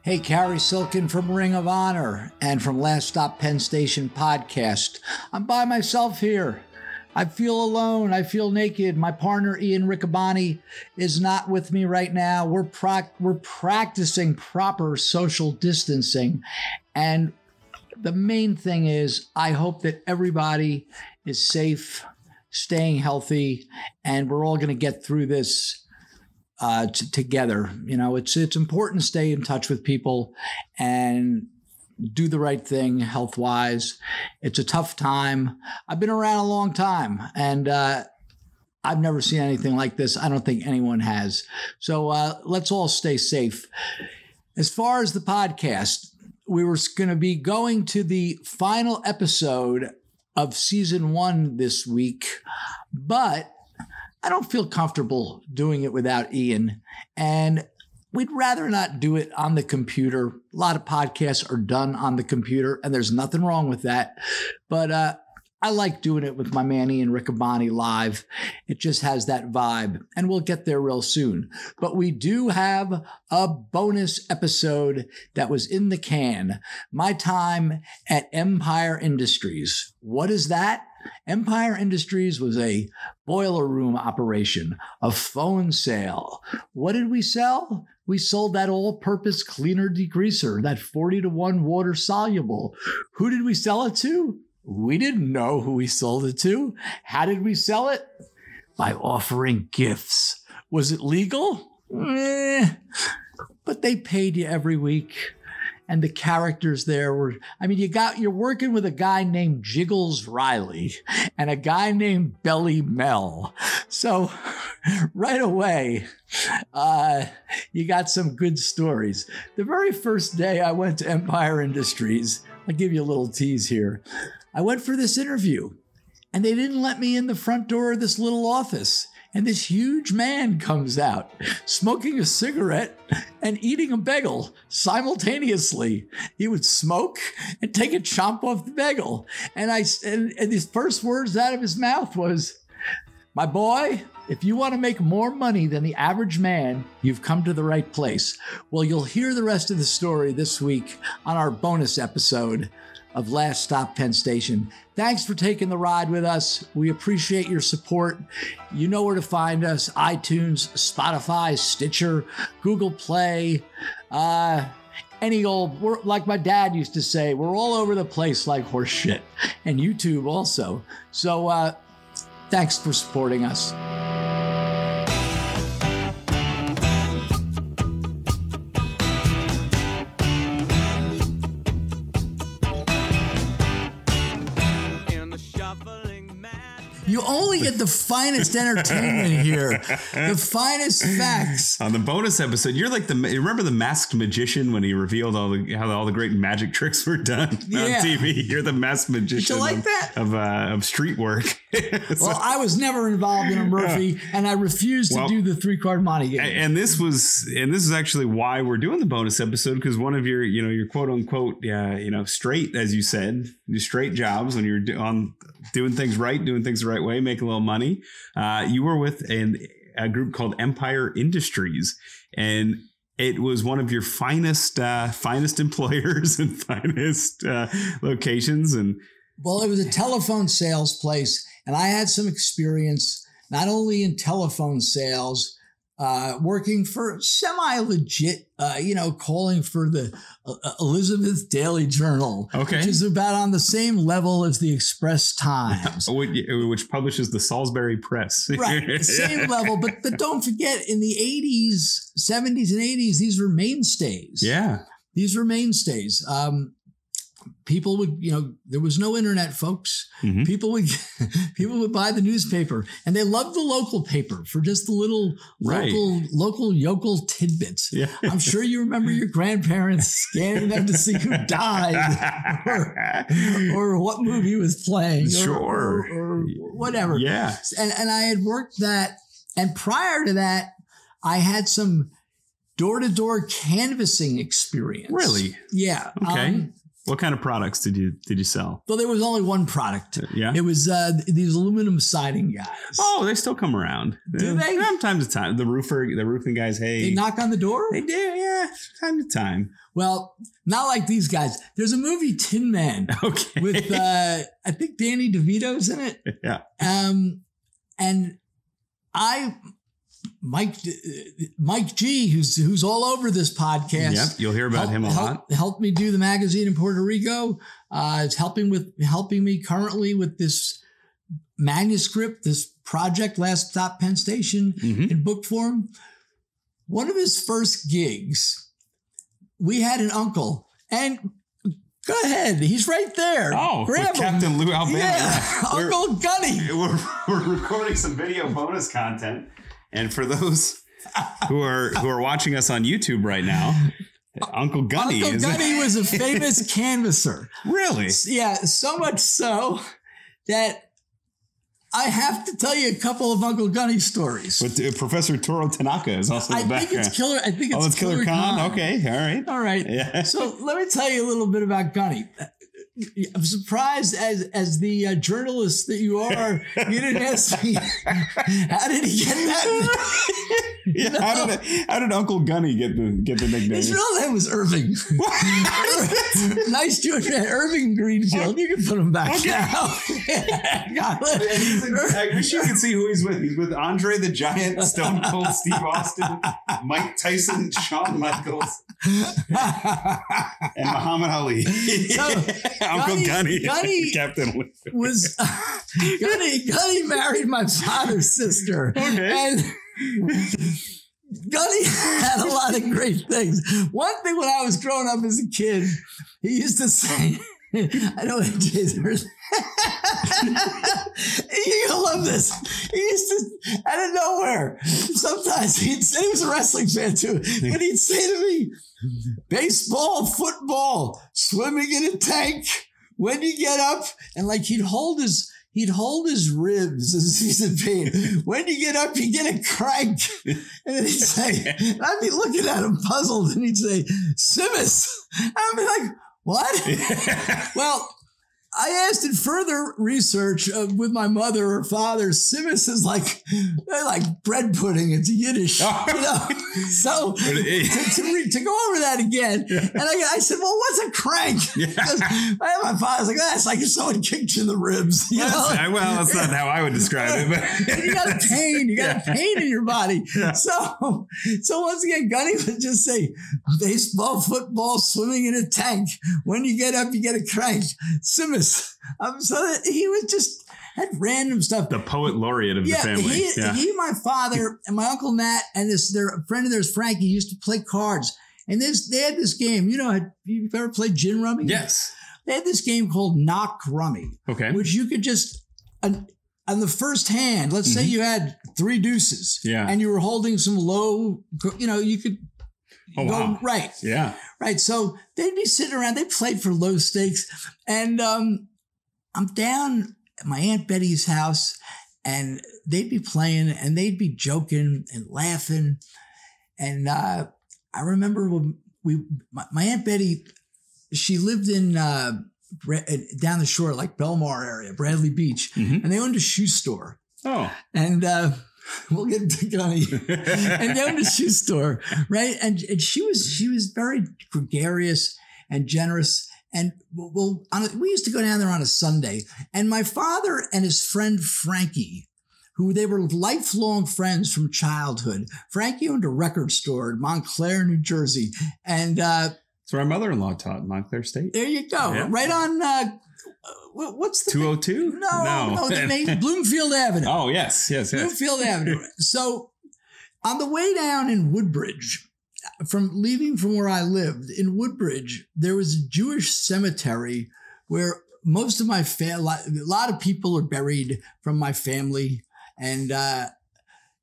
Hey, Cary Silkin from Ring of Honor and from Last Stop Penn Station podcast. I'm by myself here. I feel alone. I feel naked. My partner, Ian Riccaboni, is not with me right now. We're practicing proper social distancing. And the main thing is, I hope that everybody is safe, staying healthy, and we're all going to get through this together. You know, it's important to stay in touch with people and do the right thing health-wise. It's a tough time. I've been around a long time, and I've never seen anything like this. I don't think anyone has. So let's all stay safe. As far as the podcast, we were going to be going to the final episode of season 1 this week, but I don't feel comfortable doing it without Ian, and we'd rather not do it on the computer. A lot of podcasts are done on the computer, and there's nothing wrong with that. But I like doing it with my man Ian Riccaboni live. It just has that vibe, and we'll get there real soon. But we do have a bonus episode that was in the can. My time at Empire Industries. What is that? Empire Industries was a boiler room operation, a phone sale. What did we sell? We sold that all-purpose cleaner degreaser, that 40-to-1 water soluble. Who did we sell it to? We didn't know who we sold it to. How did we sell it? By offering gifts. Was it legal? But they paid you every week. And the characters there were, I mean, you're working with a guy named Jiggles Riley and a guy named Belly Mel. So right away, you got some good stories. The very first day I went to Empire Industries, I'll give you a little tease here. I went for this interview and they didn't let me in the front door of this little office. And this huge man comes out, smoking a cigarette and eating a bagel simultaneously. He would smoke and take a chomp off the bagel. And his first words out of his mouth was, "My boy, if you want to make more money than the average man, you've come to the right place." Well, you'll hear the rest of the story this week on our bonus episode of Last Stop Penn Station. Thanks for taking the ride with us. We appreciate your support. You know where to find us: iTunes, Spotify, Stitcher, Google Play, like my dad used to say, we're all over the place like horse shit. And YouTube also. So thanks for supporting us. You only get the finest entertainment here, the finest facts. On the bonus episode, you're like you remember the Masked Magician when he revealed how all the great magic tricks were done on TV? You're the Masked Magician of street work. Well, I was never involved in a Murphy, and I refused to do the 3-card Monte game. And this is actually why we're doing the bonus episode, because one of your quote unquote straight, as you said, your straight jobs when you're doing things right, doing things the right way, make a little money. You were with a group called Empire Industries, and it was one of your finest employers and finest locations. And well, it was a telephone sales place, and I had some experience not only in telephone sales, working for semi-legit, calling for the Elizabeth Daily Journal, which is about on the same level as the Express Times, which publishes the Salisbury Press. Right, same level. But don't forget, in the 80s, 70s, and 80s, these were mainstays. Yeah, these were mainstays. People would, there was no internet, folks. Mm-hmm. People would buy the newspaper, and they loved the local paper for just the little local yokel tidbits. Yeah. I'm sure you remember your grandparents scanning them to see who died or what movie was playing, or whatever. Yeah. And I had worked that, and prior to that, I had some door-to-door canvassing experience. Really? Yeah. Okay. What kind of products did you sell? Well, there was only one product. Yeah. It was these aluminum siding guys. Oh, they still come around. Do they? From time to time. The roofing guys, hey. They knock on the door? They do, yeah. Time to time. Well, not like these guys. There's a movie, Tin Man. Okay. With, I think Danny DeVito's in it. Yeah. And Mike G, who's all over this podcast. Yep, you'll hear about him a lot. Helped me do the magazine in Puerto Rico. Is helping me currently with this manuscript, this project, Last Stop Penn Station, in book form. One of his first gigs, we had an uncle, and go ahead, he's right there. Oh, grab him. Captain Lou Albano. Yeah, Uncle Gunny. We're recording some video bonus content. And for those who are watching us on YouTube right now, Uncle Gunny was a famous canvasser. Really? Yeah, so much so that I have to tell you a couple of Uncle Gunny stories. But Professor Toro Tanaka is also in the background. I think it's Killer Khan. Okay, all right. Yeah. So let me tell you a little bit about Gunny. I'm surprised as the journalist that you are, you didn't ask me, how did he get that? Yeah, how did Uncle Gunny get the nickname? His real name was Irving. Nice Jewish man, Irving Greenfield. You can put him back now. I wish you could see who he's with. He's with Andre the Giant, Stone Cold Steve Austin, Mike Tyson, Shawn Michaels, and Muhammad Ali. So, Uncle Gunny Captain was Gunny married my father's sister. Okay. And Gunny had a lot of great things. One thing when I was growing up as a kid, he used to say, I know Jason. You're gonna love this. He used to, out of nowhere, sometimes he'd say, he was a wrestling fan too, but he'd say to me, baseball, football, swimming in a tank, when you get up, and like he'd hold his ribs as he's in pain. When you get up, you get a crank. And then he'd say, and I'd be looking at him puzzled, and he'd say, Simus. I'd be like, what? Well, I asked in further research with my mother or father, Simus is like bread pudding. It's Yiddish, you know. So to go over that again, and I said, well, what's a crank? Because my father's like, that's like if someone kicked you in the ribs. You know? Well, that's not how I would describe it. But you got a pain. You got a pain in your body. Yeah. So once again, Gunny would just say, baseball, football, swimming in a tank. When you get up, you get a crank. Simus. So that he was just had random stuff. The poet laureate of the family. He, my father, and my uncle Nat, and their friend of theirs, Frankie, used to play cards. And they had this game. You know, you've ever played gin rummy? Yes. They had this game called knock rummy. Okay. Which you could just on the first hand. Let's say you had 3 deuces. Yeah. And you were holding some low. You know, you could. Oh, wow. Right. Yeah. Right. So they'd be sitting around. They played for low stakes. And I'm down at my Aunt Betty's house, and they'd be playing, and they'd be joking and laughing. And I remember when my Aunt Betty, she lived in down the shore, like Belmar area, Bradley Beach, and they owned a shoe store. Oh. And we'll get to Gunny. And they owned a shoe store, right? And she was very gregarious and generous. And we used to go down there on a Sunday. And my father and his friend Frankie, who they were lifelong friends from childhood. Frankie owned a record store in Montclair, New Jersey. And that's where my mother-in-law taught in Montclair State. There you go. Yeah. Right on what's the 202? No, the name Bloomfield Avenue. Oh, yes. Bloomfield Avenue. So on the way down in Woodbridge, leaving from where I lived in Woodbridge, there was a Jewish cemetery where most of a lot of people are buried from my family. And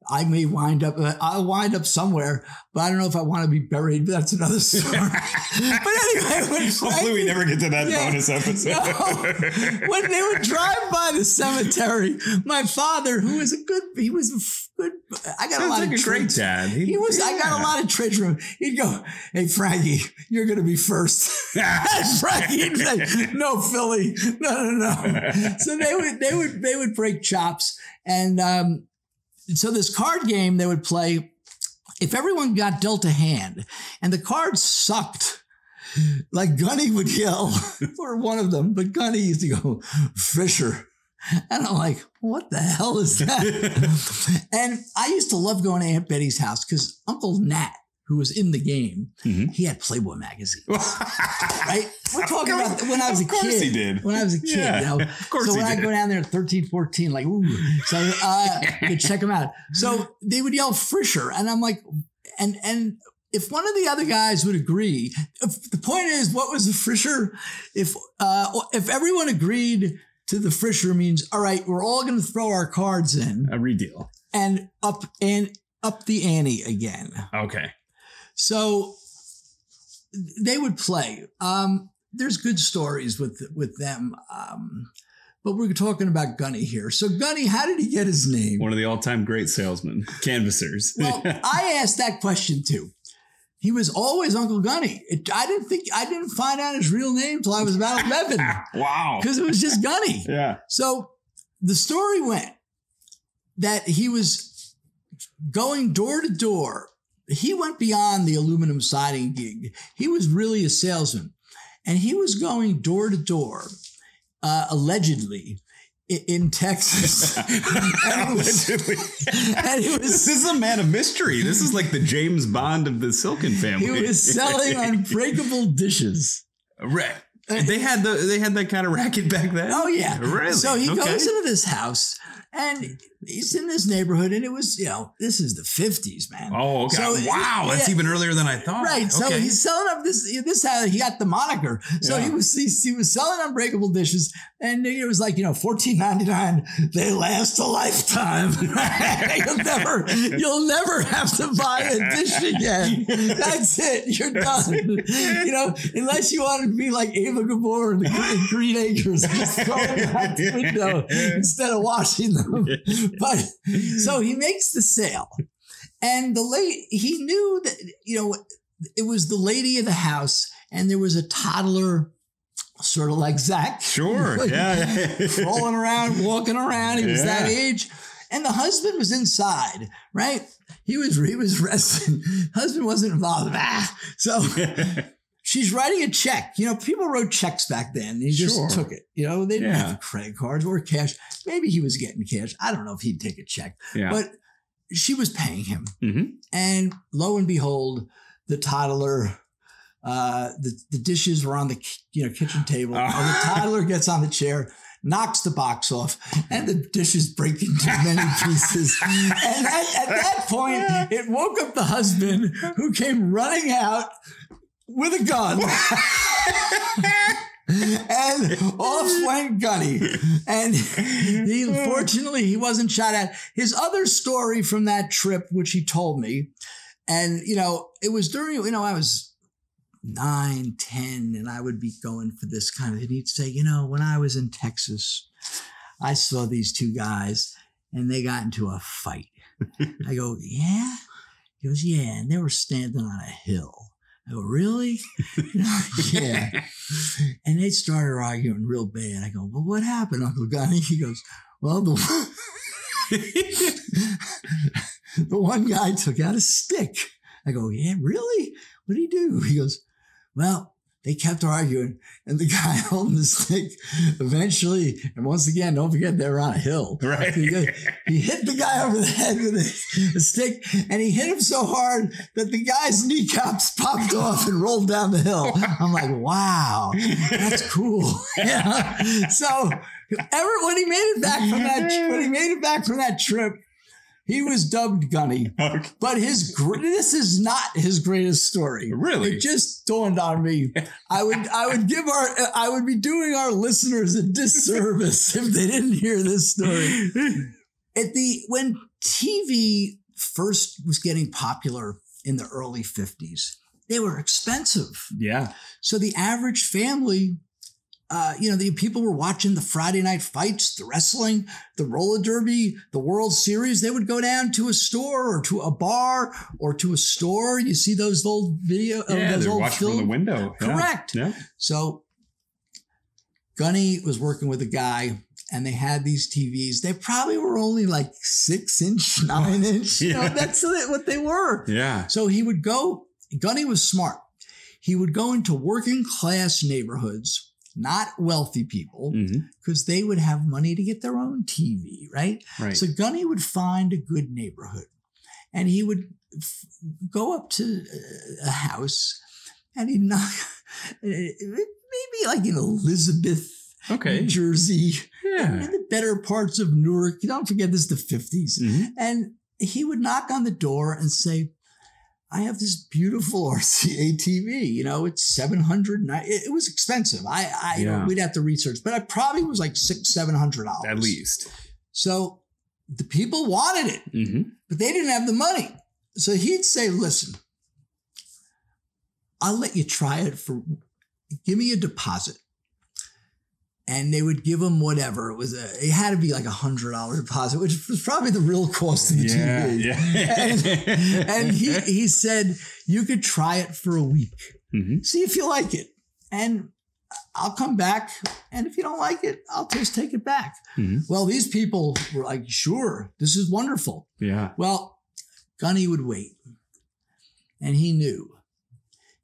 I'll wind up somewhere, but I don't know if I want to be buried. But that's another story. But anyway, hopefully we never get to that bonus episode. No, when they would drive by the cemetery, my father, who was he was a good. I got Sounds a lot like of a great traits. dad. I got a lot of traits from him. He'd go, "Hey Frankie, you're going to be first." And Frankie'd say, "No, Philly, no." So they would break chops, and so this card game they would play. If everyone got dealt a hand and the cards sucked, like Gunny would yell, or one of them, but Gunny used to go, "Fisher." And I'm like, what the hell is that? And I used to love going to Aunt Betty's house because Uncle Nat, who was in the game, he had Playboy magazine. Right? We're talking about when I was a kid. Of course he did. When I was a kid, yeah, you know. Of course so he when did. I go down there at 13, 14, like, ooh. So you could check them out. So they would yell Fisher. And I'm like, and if one of the other guys would agree, the point is, what was the Fisher? If everyone agreed to the Fisher means, all right, we're all going to throw our cards in. A redeal. And up the ante again. Okay. So they would play. There's good stories with them. But we're talking about Gunny here. So Gunny, how did he get his name? One of the all-time great salesmen, canvassers. Well, I asked that question too. He was always Uncle Gunny. I didn't find out his real name until I was about 11. Wow. Because it was just Gunny. Yeah. So the story went that he was going door to door. He went beyond the aluminum siding gig. He was really a salesman. And he was going door to door, allegedly, in Texas. Allegedly. This is a man of mystery. This is like the James Bond of the Silken family. He was selling unbreakable dishes. Right. They had that kind of racket back then? Oh, yeah. Really? So he goes into this house, and he's in this neighborhood, and it was, this is the 50s, man. Oh, okay. So, wow. That's even earlier than I thought. Right. So he's selling up this how he got the moniker. So he was selling unbreakable dishes, and it was like, $14.99. They last a lifetime. You'll never have to buy a dish again. That's it. You're done. Unless you want to be like Ava Gabor in Green Acres, just throw them out the window instead of washing them. But so he makes the sale, and he knew that, it was the lady of the house, and there was a toddler, sort of like Zach. Sure. Yeah. Rolling around, walking around. He was that age. And the husband was inside, right? He was resting. Husband wasn't involved. So she's writing a check. People wrote checks back then. He just took it. They didn't have credit cards or cash. Maybe he was getting cash. I don't know if he'd take a check. Yeah. But she was paying him. Mm-hmm. And lo and behold, the toddler, the dishes were on the kitchen table. And the toddler gets on the chair, knocks the box off, and the dishes break into many pieces. And at that point, it woke up the husband, who came running out with a gun. And off went Gunny. And fortunately, he wasn't shot at. His other story from that trip, which he told me, and, it was during, I was 9, 10, and I would be going for this kind of, and he'd say, when I was in Texas, I saw these two guys, and they got into a fight. I go, yeah? He goes, yeah, and they were standing on a hill. I go, really? Yeah. And they started arguing real bad. I go, well, what happened, Uncle Gunny? He goes, well, the one guy took out a stick. I go, yeah, really? What did he do? He goes, well, they kept arguing, and the guy holding the stick eventually, and once again, don't forget they were on a hill. Right. He hit the guy over the head with a stick, and he hit him so hard that the guy's kneecaps popped off and rolled down the hill. I'm like, wow, that's cool. Yeah. So when he made it back from that trip, he was dubbed Gunny, but this is not his greatest story. Really? It just dawned on me. I would be doing our listeners a disservice if they didn't hear this story. When TV first was getting popular in the early 50s, they were expensive. Yeah. So the average family, the people were watching the Friday night fights, the wrestling, the roller derby, the World Series. They would go down to a store or to a bar or to a store. You see those old those old watching film from the window. Correct. Yeah. So Gunny was working with a guy, and they had these TVs. They probably were only like 6-inch, 9-inch. Yeah. That's what they were. Yeah. So he would go. Gunny was smart. He would go into working class neighborhoods, not wealthy people, because they would have money to get their own TV, right? Right. So Gunny would find a good neighborhood, and he would go up to a house, and he'd knock, maybe like in Elizabeth, New Jersey, in the better parts of Newark. Don't forget this is the 50s. And he would knock on the door and say, I have this beautiful RCA TV. It's $700. It was expensive. We'd have to research, but it probably was like $600-$700 at least. So the people wanted it, but they didn't have the money. So he'd say, "Listen, I'll let you try it give me a deposit." And they would give him whatever. It had to be like $100 deposit, which was probably the real cost of the TV. Yeah. And he said, you could try it for a week. See if you like it. And I'll come back. And if you don't like it, I'll just take it back. Well, these people were like, sure, this is wonderful. Yeah. Well, Gunny would wait. And he knew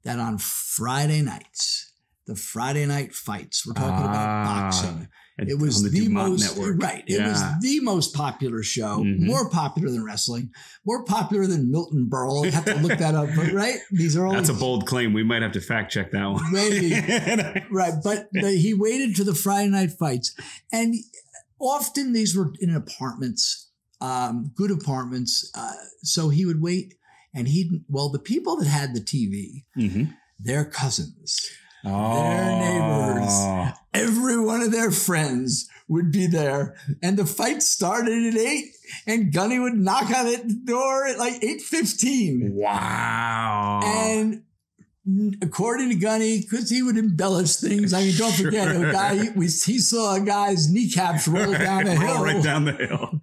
that on Friday nights, the Friday night fights. We're talking about boxing. It was the most network. Right. It was the most popular show, more popular than wrestling, more popular than Milton Berle. I have to look that up, but right? That's a bold claim. We might have to fact check that one. Maybe. Right. But he waited for the Friday night fights. And often these were in apartments, good apartments. So he would wait and the people that had the TV, their cousins, their neighbors, every one of their friends would be there. And the fight started at 8 and Gunny would knock on the door at like 8:15. Wow. And according to Gunny, because he would embellish things. I mean, don't forget, a guy, he saw a guy's kneecaps roll down the hill. Right down the hill.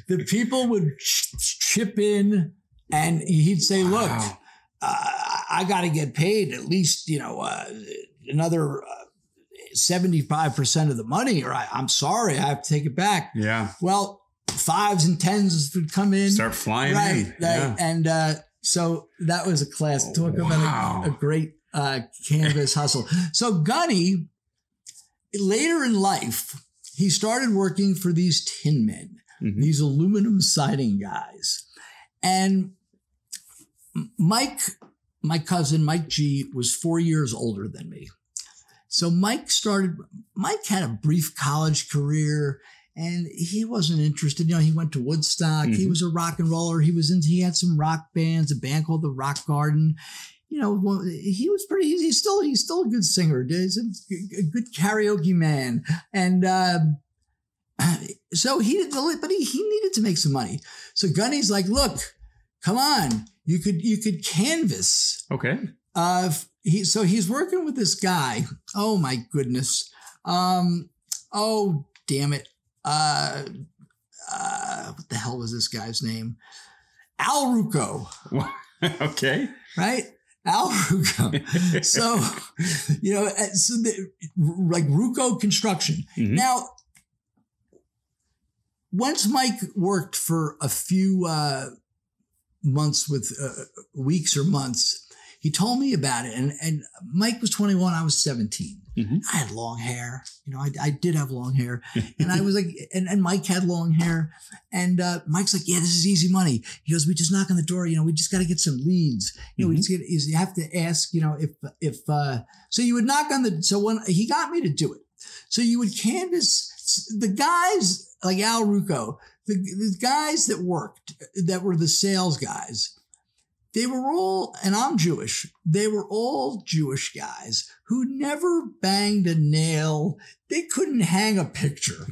The people would chip in and he'd say, look, I got to get paid at least, another 75% of the money, or I'm sorry, I have to take it back. Yeah. Well, 5s and 10s would come in. Start flying in. Yeah. And so that was a class. Talk about a great canvas hustle. So Gunny, later in life, he started working for these tin men, these aluminum siding guys. And Mike, my cousin, Mike G, was 4 years older than me. So Mike had a brief college career and he wasn't interested. He went to Woodstock. He was a rock and roller. He had some rock bands, a band called the Rock Garden. He was he's still a good singer. He's a good karaoke man. And, so he needed to make some money. So Gunny's like, look, come on. You could canvas. Okay. So he's working with this guy. Oh my goodness. Oh damn it. What the hell was this guy's name? Al Rucco. Okay. Right? Al Rucco. So, like Rucco Construction. Now, once Mike worked for a few months with weeks or months, he told me about it. And Mike was 21. I was 17. I had long hair. I did have long hair. And I was like, and Mike had long hair. And Mike's like, yeah, this is easy money. He goes, we just knock on the door. We just got to get some leads. We just you have to ask, so you would knock on so when he got me to do it. So you would canvas the guys like Al Rucco, the guys that worked, that were the sales guys. they were all, and I'm Jewish, they were all Jewish guys who never banged a nail. They couldn't hang a picture,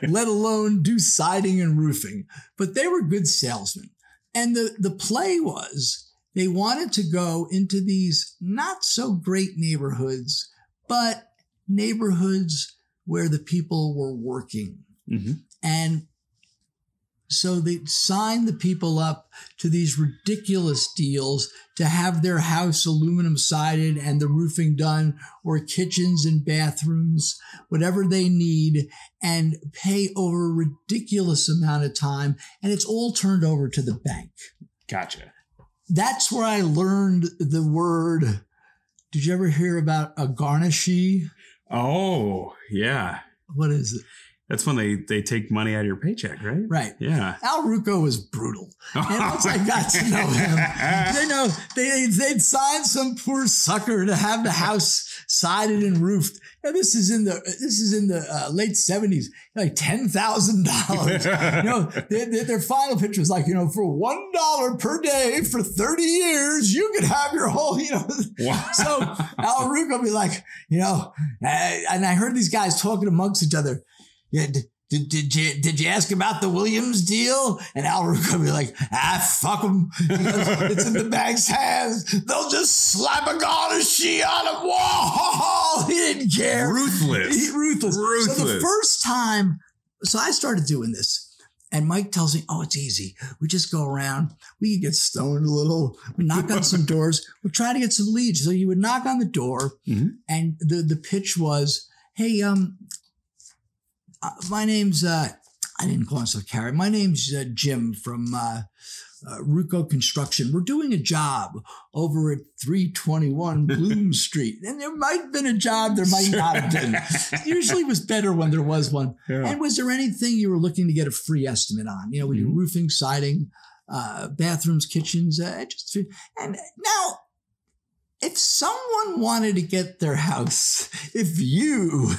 let alone do siding and roofing, but they were good salesmen. And the play was they wanted to go into these not so great neighborhoods, but neighborhoods where the people were working. Mm-hmm. And so they signed the people up to these ridiculous deals to have their house aluminum sided and the roofing done, or kitchens and bathrooms, whatever they need, and pay over a ridiculous amount of time. And it's all turned over to the bank. Gotcha. That's where I learned the word. Did you ever hear about a garnishee? Oh, yeah. What is it? That's when they take money out of your paycheck, right? Right. Yeah. Al Rucco was brutal. And once I got to know him, they'd sign some poor sucker to have the house sided and roofed. Now, this is in the late 70s, like $10,000. Their final picture was like, for $1 per day for 30 years, you could have your whole, Wow. So Al Rucco would be like, and I heard these guys talking amongst each other. Yeah, did you ask about the Williams deal? And Al Rucco would be like, fuck them. It's in the bank's hands. They'll just slap a garnishee on him. Whoa! He didn't care. Ruthless. Ruthless. So the first time, I started doing this. And Mike tells me, it's easy. We just go around. We can get stoned a little. We knock on some doors. We'll try to get some leads. So you would knock on the door, mm-hmm. and the pitch was, hey, my name's, I didn't call myself Cary. My name's Jim from Rucco Construction. We're doing a job over at 321 Bloom Street. And there might have been a job, there might not have been. Usually it was better when there was one. Yeah. And was there anything you were looking to get a free estimate on? We do roofing, siding, bathrooms, kitchens. And now, if someone wanted to get their house, if you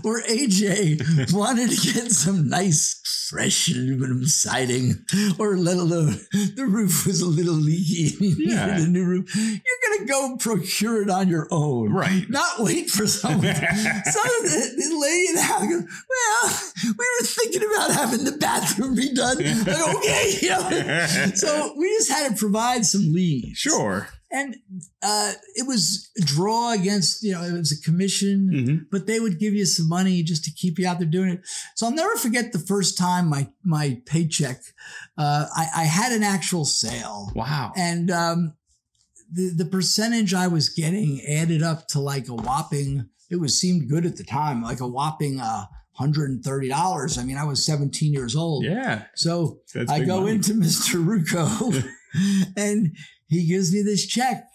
or AJ wanted to get some nice fresh aluminum siding, or let alone the roof was a little leaky and you needed a new roof, you're going to go procure it on your own. Right. Not wait for someone. So the lady in the house goes, well, we were thinking about having the bathroom redone. Like, okay. So we just had to provide some leads. Sure. And it was a draw against, it was a commission, mm-hmm. but they would give you some money just to keep you out there doing it. So I'll never forget the first time my paycheck, I had an actual sale. Wow. And the percentage I was getting added up to like a whopping, seemed good at the time, like a whopping $130. I mean, I was 17 years old. Yeah. So I go into Mr. Rucco and he gives me this check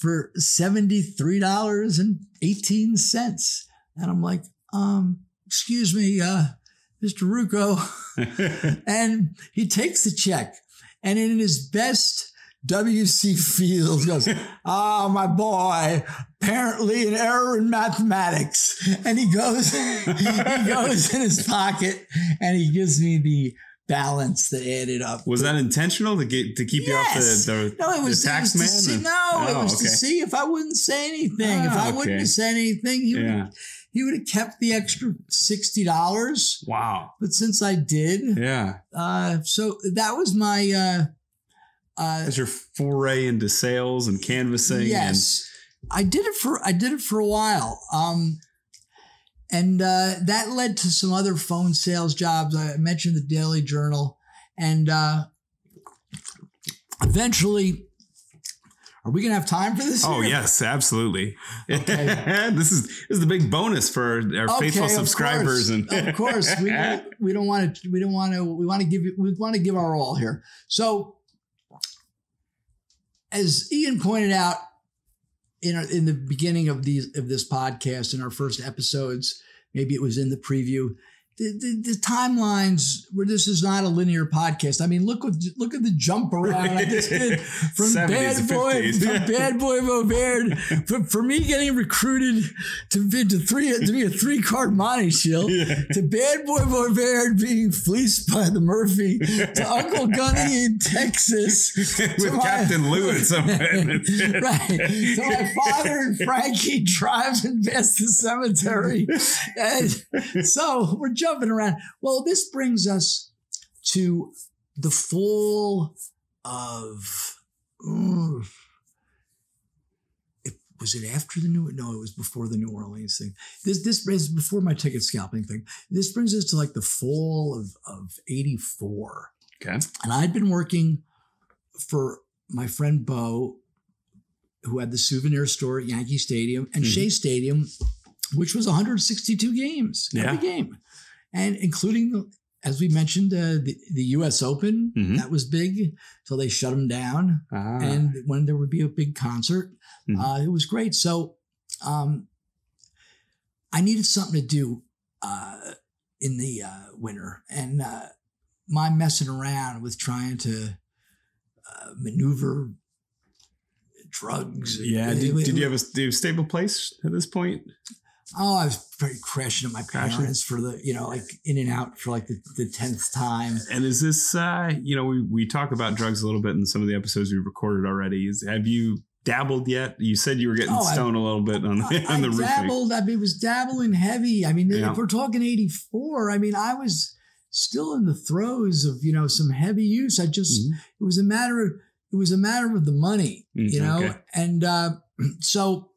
for $73.18. And I'm like, excuse me, Mr. Rucco. And he takes the check and in his best W.C. Fields goes, my boy, apparently an error in mathematics. And he goes in his pocket and he gives me the balance that added up. Was that intentional to keep you off the tax man? It was to see if I wouldn't say anything. If I wouldn't have said anything, he would have kept the extra $60. Wow. But since I did, so that was my that's your foray into sales and canvassing. Yes. I did it for a while. And that led to some other phone sales jobs. I mentioned the Daily Journal. And eventually, are we going to have time for this? Oh, yes, absolutely. Okay. This is the big bonus for our faithful subscribers. Of course. We want to give our all here. So as Ian pointed out, in the beginning of this podcast, in our first episodes, maybe it was in the preview, the timelines where this is not a linear podcast. I mean, look at the jump around I just did from Bad Boy Vauvert for me getting recruited to be a 3-card money shill to Bad Boy Vauvert being fleeced by the Murphy to Uncle Gunny in Texas with Captain Lewis. Right. So my father and Frankie driving past the cemetery, and so we're jumping around. Well, this brings us to the fall of. Was it after the New? No, it was before the New Orleans thing. This is before my ticket scalping thing. This brings us to like the fall of '84. Okay, and I'd been working for my friend Bo, who had the souvenir store at Yankee Stadium and Shea Stadium, which was 162 games every game. And including, as we mentioned, the U.S. Open, that was big till they shut them down. And when there would be a big concert, it was great. So I needed something to do in the winter. And my messing around with trying to maneuver drugs. Yeah. Did you have a stable place at this point? Oh, I was pretty crashing at my parents for the, like in and out for like the 10th time. And is this, we talk about drugs a little bit in some of the episodes we've recorded already. Have you dabbled yet? You said you were getting stoned a little bit on the roofing. Dabbled. I mean, it was dabbling heavy. I mean, if we're talking 84, I mean, I was still in the throes of, some heavy use. It was a matter of the money, Okay. And so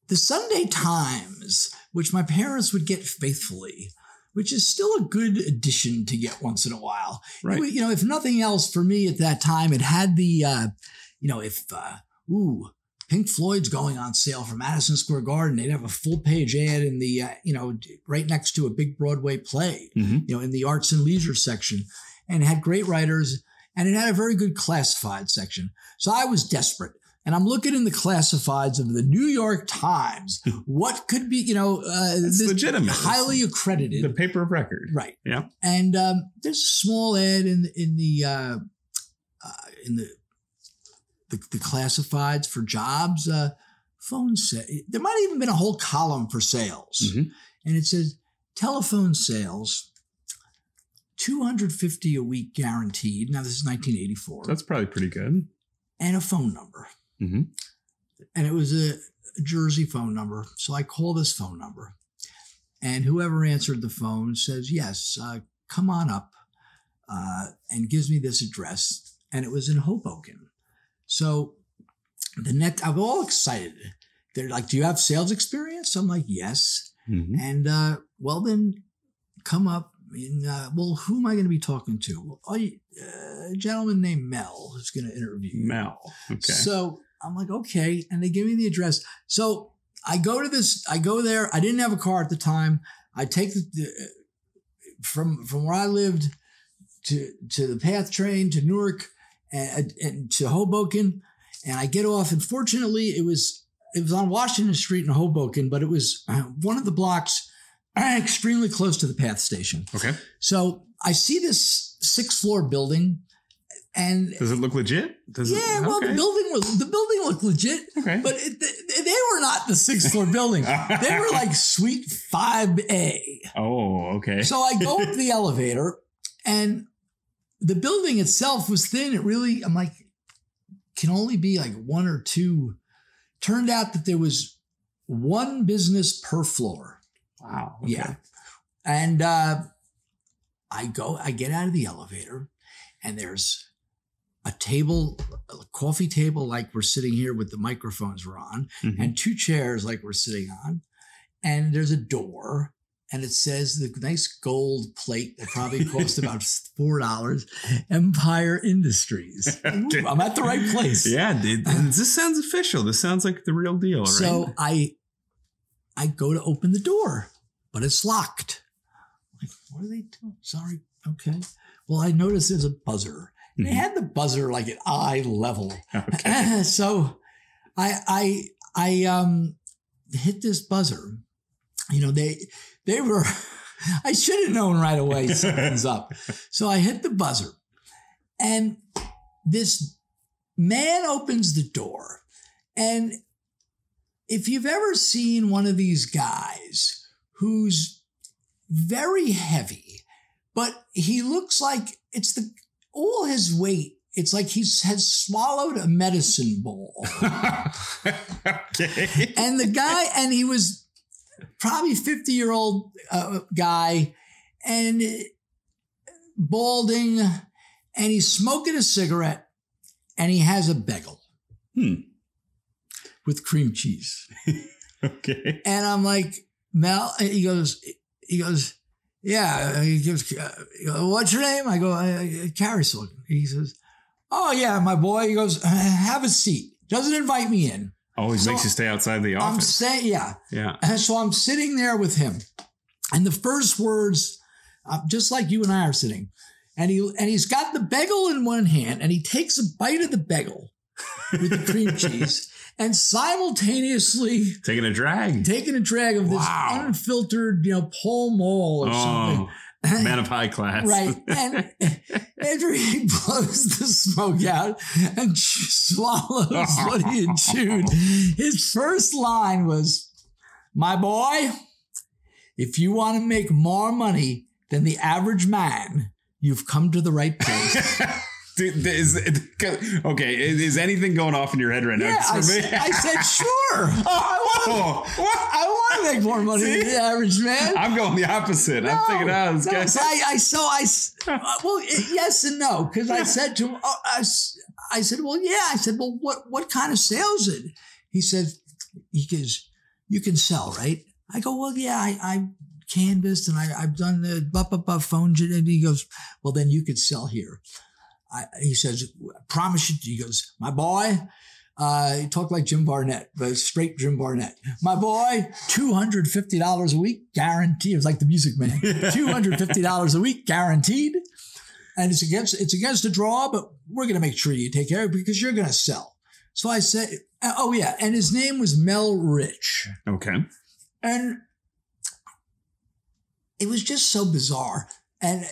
the Sunday Times, which my parents would get faithfully, which is still a good addition to get once in a while. Right. If nothing else for me at that time, it had the, Pink Floyd's going on sale for Madison Square Garden. They'd have a full page ad in the, right next to a big Broadway play, in the arts and leisure section, and it had great writers. And it had a very good classified section. So I was desperate. And I'm looking in the classifieds of the New York Times. What could be, it's legitimate, highly accredited. The paper of record. Right. Yeah. And there's a small ad in the classifieds for jobs, phone sale. There might have even been a whole column for sales. And it says telephone sales. $250 a week guaranteed. Now, this is 1984. That's probably pretty good. And a phone number. And it was a Jersey phone number. So I call this phone number. And whoever answered the phone says, yes, come on up, and gives me this address. And it was in Hoboken. So I'm all excited. They're like, do you have sales experience? I'm like, yes. And well, then come up. Well, who am I going to be talking to? Well, a gentleman named Mel who's going to interview you. Mel. Okay. So I'm like, okay. And they give me the address. So I go there. I didn't have a car at the time. I take from where I lived to the PATH train to Newark and to Hoboken. And I get off. And fortunately, it was on Washington Street in Hoboken, but it was one of the blocks extremely close to the PATH station. Okay. So I see this 6th floor building, and does it look legit? Well, the building looked legit. Okay. But they were not the 6th floor building. They were like Suite 5A. Oh, okay. So I go up the elevator, and the building itself was thin. I'm like, can only be like one or two. Turned out that there was one business per floor. Wow. Okay. Yeah. And I get out of the elevator, and there's a coffee table like we're sitting here with the microphones we're on, and 2 chairs like we're sitting on. And there's a door, and it says the nice gold plate that probably cost about $4, Empire Industries. Ooh, I'm at the right place. Yeah, dude. This sounds official. This sounds like the real deal, right? So I go to open the door, but it's locked. I'm like, what are they doing? Sorry. Okay. Well, I noticed there's a buzzer. They had the buzzer like at eye level. Okay. So I hit this buzzer. They were I should have known right away something's up. So I hit the buzzer, and this man opens the door. And if you've ever seen one of these guys who's very heavy, but he looks like all his weight, it's like he has swallowed a medicine ball. Okay. And the guy, and he was probably 50-year-old guy, and balding, and he's smoking a cigarette, and he has a bagel with cream cheese. Okay. And I'm like, Mel, he goes, yeah. He goes, what's your name? I go, Cary. He says, oh yeah, my boy. He goes, have a seat. Doesn't invite me in. Always makes you stay outside the office. Yeah. Yeah. So I'm sitting there with him, and the first words, just like you and I are sitting, and he's got the bagel in one hand, and he takes a bite of the bagel with the cream cheese, and simultaneously taking a drag of this unfiltered, Pall Mall or something. Man of high class. Right. And after he blows the smoke out and swallows what he had chewed, his first line was, my boy, if you want to make more money than the average man, you've come to the right place. Dude, is anything going off in your head right now? Yeah, I said, sure. I want to make more money than the average man. I'm going the opposite. I'm thinking, this guy. Well, yes and no, because I said to him, I said, well, yeah. I said, well, what kind of sales is it? He goes, you can sell, right? I go, well, yeah, I canvassed and I've done the phone. And he goes, well, then you could sell here. He says, I promise you. He goes, my boy, he talked like Jim Barnett, but straight Jim Barnett. My boy, $250 a week, guaranteed. It was like the Music Man. $250 a week, guaranteed. And it's against the draw, but we're going to make sure you take care of it because you're going to sell. So I said, oh yeah. And his name was Mel Rich. Okay. And it was just so bizarre. And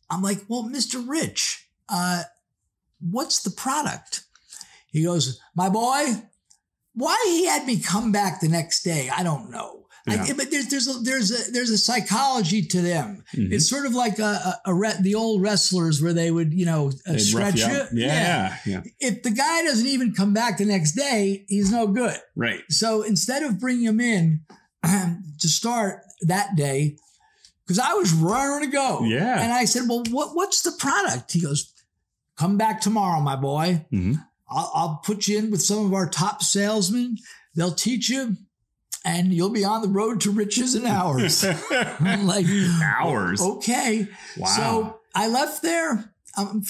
I'm like, well, Mr. Rich, what's the product? He goes, my boy, why he had me come back the next day, I don't know. Yeah. But there's a psychology to them. Mm-hmm. It's sort of like the old wrestlers where they would, stretch you. Yeah. If the guy doesn't even come back the next day, he's no good. Right. So instead of bringing him in to start that day, because I was raring to go. Yeah. And I said, well, what's the product? He goes, come back tomorrow, my boy. Mm-hmm. I'll put you in with some of our top salesmen. They'll teach you, and you'll be on the road to riches in hours. I'm like, hours? Okay. Wow. So I left there. I'm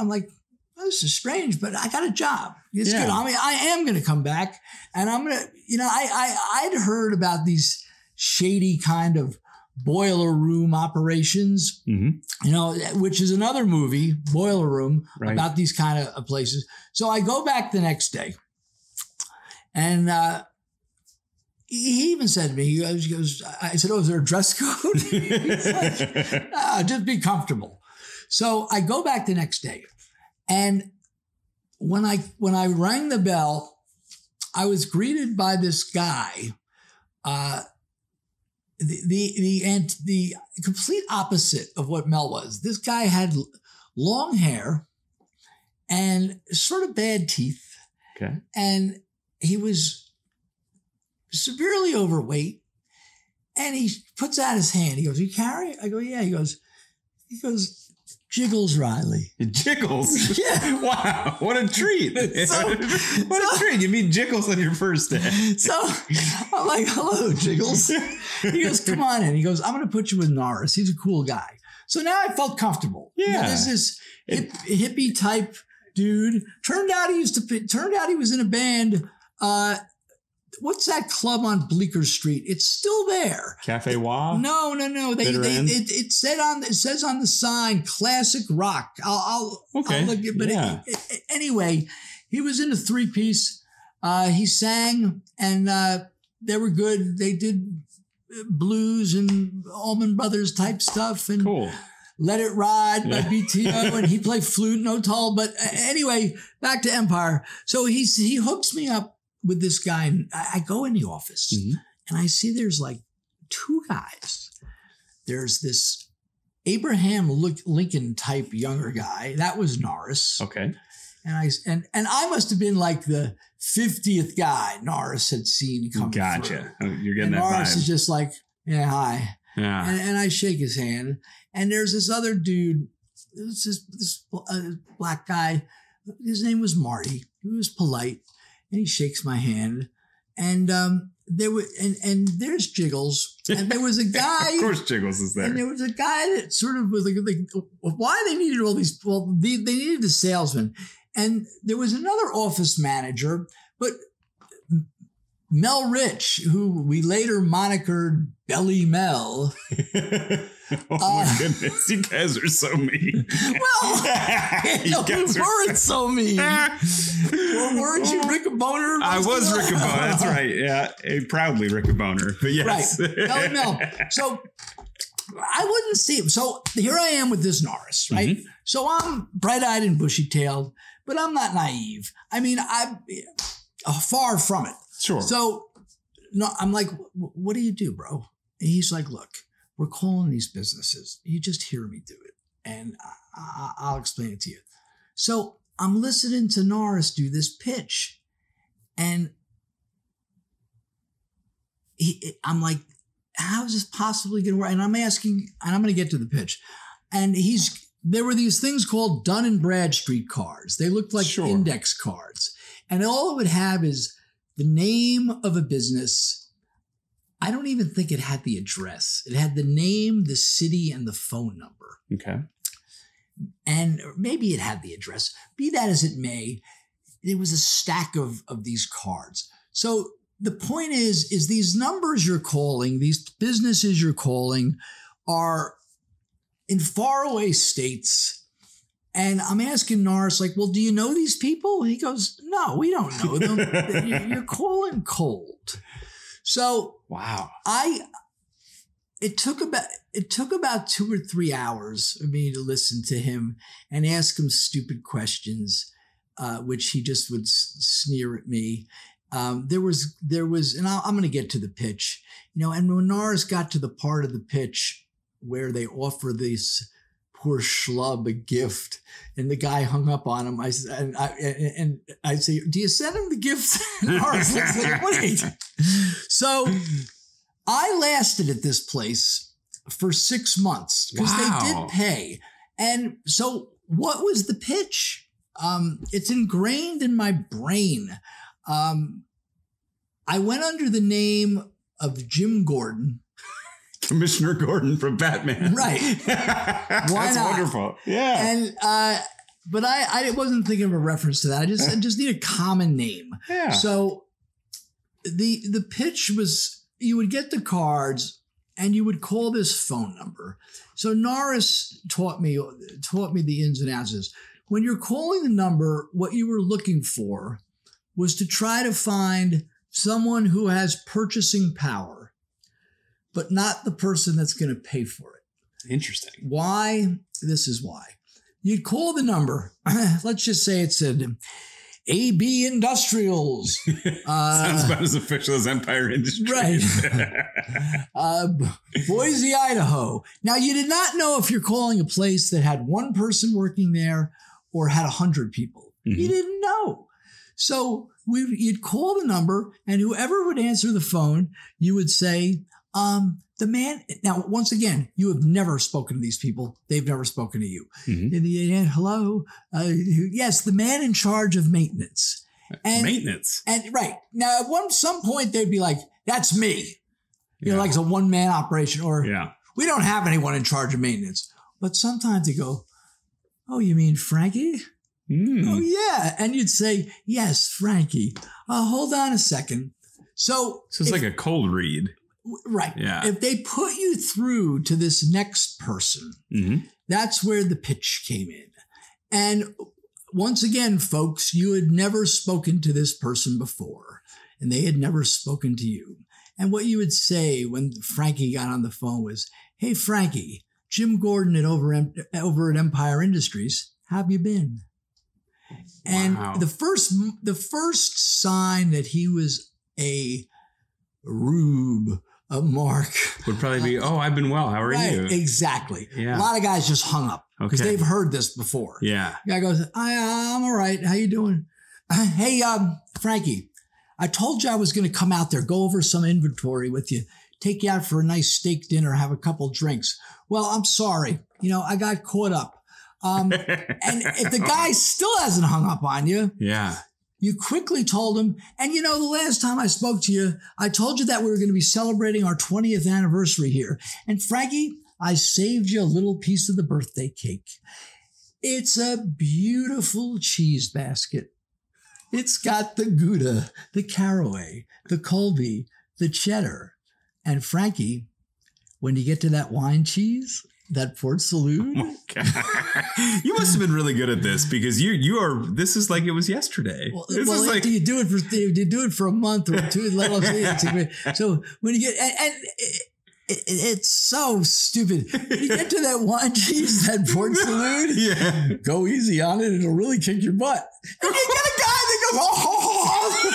like, oh, this is strange, but I got a job. It's good. I mean, I am going to come back, and I'm going to, I'd heard about these shady kind of boiler room operations, mm-hmm. Which is another movie, Boiler Room, right, about these kind of places. So I go back the next day, and he even said to me, he goes, I said, oh, is there a dress code? He's like, just be comfortable. So I go back the next day, and when I rang the bell, I was greeted by this guy, the complete opposite of what Mel was. This guy had long hair and sort of bad teeth. Okay. And he was severely overweight. And he puts out his hand. He goes, you Cary? I go, yeah. He goes, Jiggles Riley. Jiggles? Yeah. Wow. What a treat. What a treat. You meet Jiggles on your first day. So I'm like, hello, Jiggles. He goes, come on in. He goes, I'm going to put you with Norris. He's a cool guy. So now I felt comfortable. Yeah. Now, there's this hippie type dude. Turned out he was in a band. What's that club on Bleecker Street? It's still there. Cafe Wah? No. It says on the sign, classic rock. I'll look at, but anyway, he was in a 3-piece. He sang, and they were good. They did blues and Allman Brothers type stuff. And Cool. Let It Ride by BTO, and he played flute, no toll. But anyway, back to Empire. So he hooks me up with this guy, and I go in the office, and I see there's like two guys. There's this Abraham Lincoln type younger guy. That was Norris. Okay. And I must have been like the 50th guy Norris had seen come through. Gotcha. You're getting and that Norris vibe. is just like, yeah, hi. Yeah. And I shake his hand. And there's this other dude, this black guy. His name was Marty. He was polite, and he shakes my hand. And there's Jiggles, and there was a guy. Of course, Jiggles is there. And there was a guy that sort of was like why they needed all these. Well, they needed a salesman, and there was another office manager, but Mel Rich, who we later monikered Belly Mel. Oh my goodness, you guys are so mean. Well, we weren't so mean. Weren't you Rick Boner? I was Rick Boner, that's right. Yeah, proudly Rick Boner, but yes. Right, Belly Mel. So I wouldn't see him. So here I am with this Norris, right? So I'm bright-eyed and bushy-tailed, but I'm not naive. I mean, I'm far from it. Sure. So no, I'm like, what do you do, bro? And he's like, look, we're calling these businesses. You just hear me do it, and I'll explain it to you. So I'm listening to Norris do this pitch, and I'm like, how is this possibly going to work? And I'm asking, and I'm going to get to the pitch. And there were these things called Dun and Bradstreet cards. They looked like index cards. And all it would have is the name of a business. I don't even think it had the address. It had the name, the city, and the phone number. Okay. And maybe it had the address. Be that as it may, there was a stack of these cards. So the point is these numbers you're calling, these businesses you're calling are in faraway states. And I'm asking Norris, like, well, do you know these people? He goes, no, we don't know them. You're calling cold. So wow, it took about 2 or 3 hours of me to listen to him and ask him stupid questions, which he just would sneer at me. There was, and I'm going to get to the pitch, and when Norris got to the part of the pitch where they offer this poor schlub a gift, and the guy hung up on him, I say, do you send him the gift? Norris looks like, wait. So I lasted at this place for 6 months because they did pay. And so what was the pitch? It's ingrained in my brain. I went under the name of Jim Gordon. Commissioner Gordon from Batman. Right. Why That's not? wonderful. Yeah. And but I wasn't thinking of a reference to that. I just need a common name. Yeah. So the pitch was, you would get the cards and you would call this phone number. So Norris taught me the ins and outs of this. When you're calling the number, what you were looking for was to try to find someone who has purchasing power, but not the person that's going to pay for it. Interesting. Why? This is why. You'd call the number. Let's just say it said AB Industrials. Sounds about as official as Empire Industries. Right. Boise, Idaho. Now, you did not know if you're calling a place that had one person working there or had 100 people. Mm-hmm. You didn't know. So you'd call the number, and whoever would answer the phone, you would say, the man. Now, once again, you have never spoken to these people. They've never spoken to you. Mm-hmm. In the end, hello. Yes, the man in charge of maintenance. Maintenance. And right. Now, at some point, they'd be like, that's me. You know, like it's a one-man operation, or we don't have anyone in charge of maintenance. But sometimes they go, oh, you mean Frankie? Mm. Oh, yeah. And you'd say, yes, Frankie. Hold on a second. So it's like a cold read. Right. Yeah. If they put you through to this next person, mm-hmm. that's where the pitch came in. And once again, folks, you had never spoken to this person before, and they had never spoken to you. And what you would say when Frankie got on the phone was, "Hey, Frankie, Jim Gordon over at Empire Industries. How have you been?" And Wow. the first sign that he was a rube, a mark, Would probably be, "Oh, I've been well. How are right, you?" Exactly. Yeah. A lot of guys just hung up because Okay. they've heard this before. Yeah. The guy goes, I'm all right. How you doing? Hey, Frankie, I told you I was going to come out there, go over some inventory with you, take you out for a nice steak dinner, have a couple drinks. Well, I'm sorry. I got caught up. And if the guy still hasn't hung up on you, Yeah. you quickly told him, and the last time I spoke to you, I told you that we were going to be celebrating our 20th anniversary here. And Frankie, I saved you a little piece of the birthday cake. It's a beautiful cheese basket. It's got the Gouda, the caraway, the Colby, the cheddar. And Frankie, when you get to that wine cheese, that Port Salut. Oh, God. You must have been really good at this because you are. This is like it was yesterday. This is like you do it for a month or two. Let us see. So when you get and it's so stupid. When you get to that wine cheese, that Port Salut, yeah, go easy on it. It'll really kick your butt. And you get a guy that goes, oh.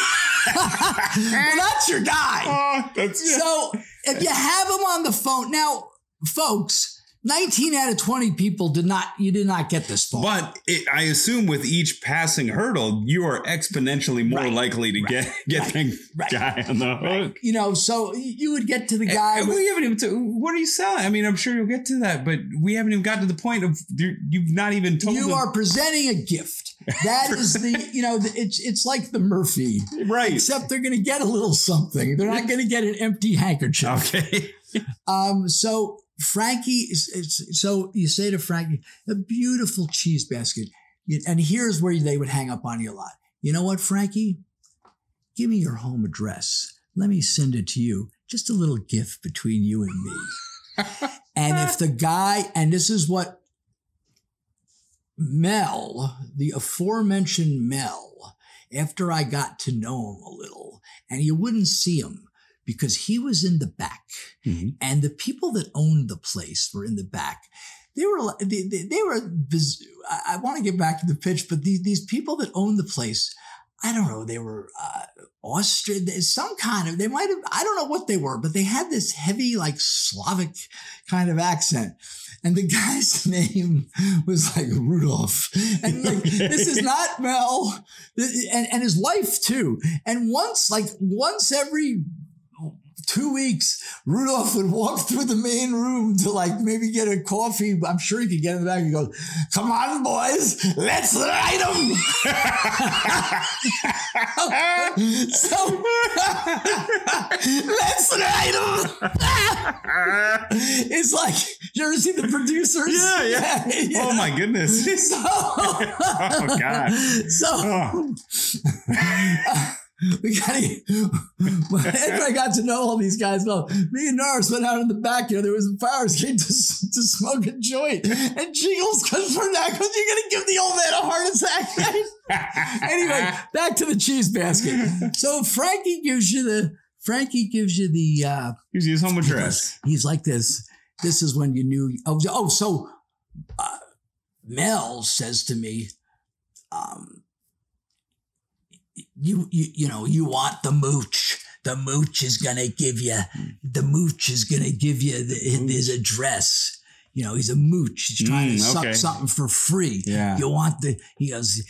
Well, that's your guy. Oh, So if you have him on the phone now, folks. 19 out of 20 people did not get this far. But I assume with each passing hurdle, you are exponentially more likely to get the guy on the hook. So you would get to the guy. We haven't even. What are you selling? I mean, I'm sure you'll get to that, but we haven't even got to the point of you've not even told. You are presenting a gift. That is it's like the Murphy, right? Except they're going to get a little something. They're not going to get an empty handkerchief. Okay. So Frankie, so you say to Frankie, a beautiful cheese basket. And here's where they would hang up on you a lot. You know what, Frankie? Give me your home address. Let me send it to you. Just a little gift between you and me. And if the guy, and this is what Mel, the aforementioned Mel, after I got to know him a little, and you wouldn't see him, because he was in the back, and the people that owned the place were in the back. They were. I want to get back to the pitch, but these people that owned the place, I don't know. They were Austrian, some kind of. They might have. I don't know what they were, but they had this heavy, like Slavic kind of accent. And the guy's name was like Rudolph. And like, this is not Mel, and his wife too. And once every 2 weeks, Rudolph would walk through the main room to like maybe get a coffee. I'm sure he could get in the back and go, "Come on, boys, let's light them." So let's light them. It's like, you ever see The Producers? Yeah. Oh my goodness. Oh God. After I got to know all these guys, me and Norris went out in the back. There was a fire escape to smoke a joint, and Jingles comes from that because you're gonna give the old man a heart attack. Anyway, back to the cheese basket. So Frankie gives you his home address. He's like this. This is when you knew. So Mel says to me, you want the mooch. The mooch is gonna give you his address. He's a mooch. He's trying to suck something for free. Yeah. He goes,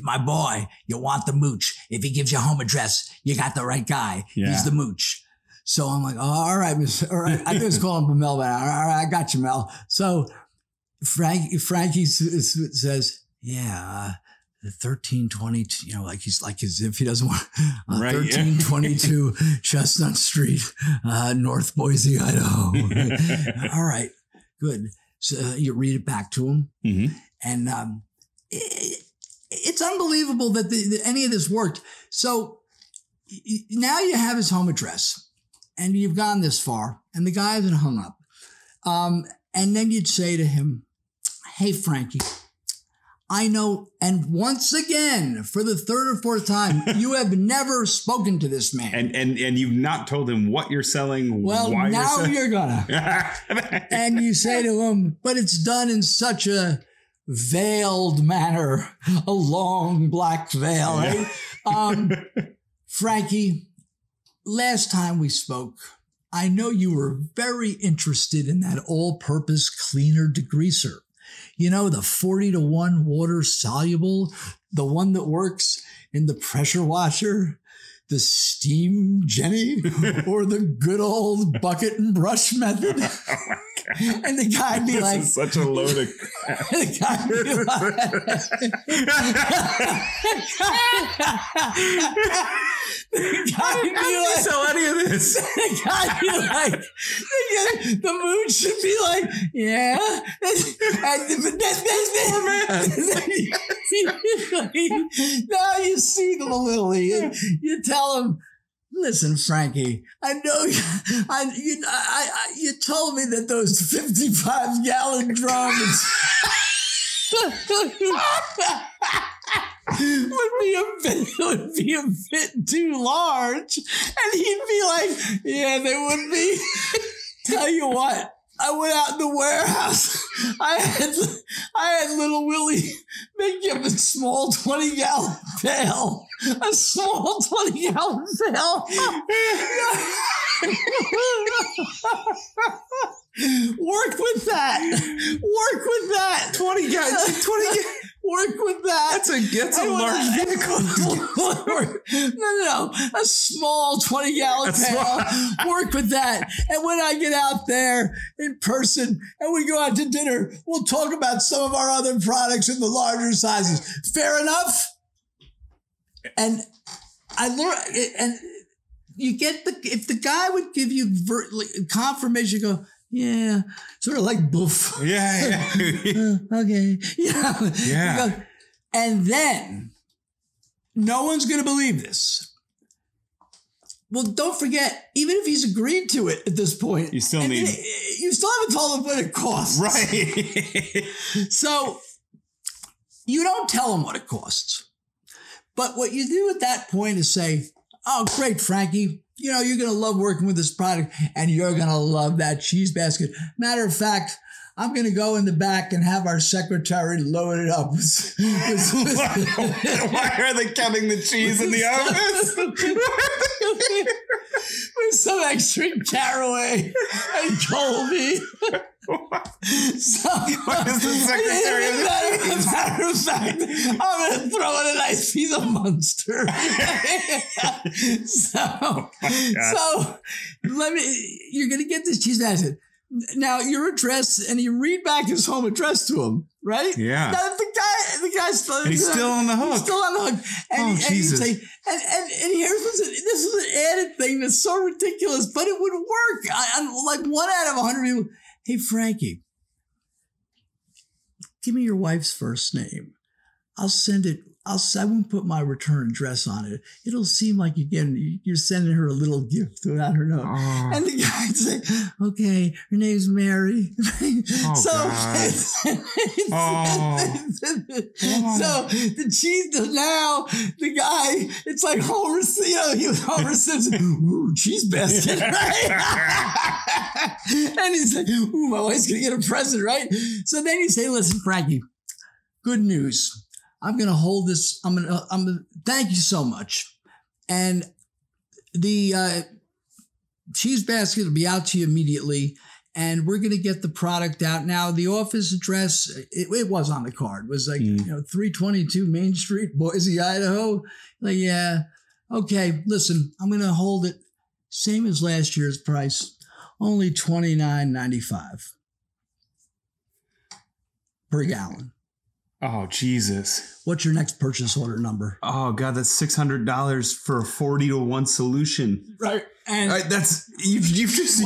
my boy, you want the mooch. If he gives you a home address, you got the right guy. Yeah. He's the mooch. So I'm like, all right, all right. I was calling him Mel, but all right, I got you, Mel. So Frankie says, yeah, the 1322, like he's like as if he doesn't want 1322 Chestnut Street, North Boise, Idaho. All right, good. So you read it back to him, and it's unbelievable that any of this worked. So now you have his home address, and you've gone this far, and the guy hasn't hung up. And then you'd say to him, "Hey, Frankie, I know, and once again, for the third or fourth time, you have never spoken to this man. And you've not told him what you're selling, well, why now you're gonna. And you say to him, but it's done in such a veiled manner, a long black veil, right? Frankie, last time we spoke, I know you were very interested in that all-purpose cleaner degreaser. You know, the 40-to-1 water soluble, the one that works in the pressure washer, the steam Jenny, or the good old bucket and brush method. Oh my God. And the guy'd be like, is such a load of the guy'd be like, sell any of this. The guy'd be like, the mood should be like, yeah. Now you see them a little. You tell him, listen, Frankie, I know you told me that those 55-gallon drums would be a bit too large. And he'd be like, yeah, they would be. Tell you what, I went out in the warehouse. I had little Willie make him a small 20-gallon pail. A small 20-gallon pail. Work with that. 20 guys. 20 Work with that. That's a large vehicle. No. A small 20-gallon pail. Work with that. And when I get out there in person and we go out to dinner, we'll talk about some of our other products in the larger sizes. Fair enough? And I learned, and you get if the guy would give you confirmation, you go, yeah, sort of like boof. Yeah. Okay. Yeah. And then no one's going to believe this. Well, don't forget, even if he's agreed to it at this point, you still haven't told him what it costs. Right. So you don't tell him what it costs. But what you do at that point is say, oh, great, Frankie. You know, you're going to love working with this product and you're going to love that cheese basket. Matter of fact, I'm going to go in the back and have our secretary load it up. Why are they counting the cheese in the office? With some extra caraway and Colby. So, what is the secretary of the matter of fact, I'm going to throw in a nice piece of Munster. So you're going to get this cheese basket. Now, your address, and you read back his home address to him, right? Yeah. Now, the guy's still, and he's still on the hook. He's still on the hook. And Jesus. Say, and here's this is an added thing that's so ridiculous, but it would work. I'm like 1 out of 100 people. Hey, Frankie, give me your wife's first name. I'll send it. I won't put my return address on it. It'll seem like you're sending her a little gift without her knowing. Oh. And the guy'd say, okay, her name's Mary. So the cheese, now the guy, it's like Homer, Homer Simpson, ooh, cheese basket, right? And he's like, ooh, my wife's going to get a present, right? So then you say, listen, Frankie, good news. I'm going to hold this. I'm going to thank you so much. And the cheese basket will be out to you immediately. And we're going to get the product out. Now, the office address, it was on the card. It was like, 322 Main Street, Boise, Idaho. Like, yeah. Okay, listen, I'm going to hold it. Same as last year's price. Only $29.95 per gallon. Oh, Jesus. What's your next purchase order number? Oh, God, that's $600 for a 40-to-1 solution. Right. And that's you just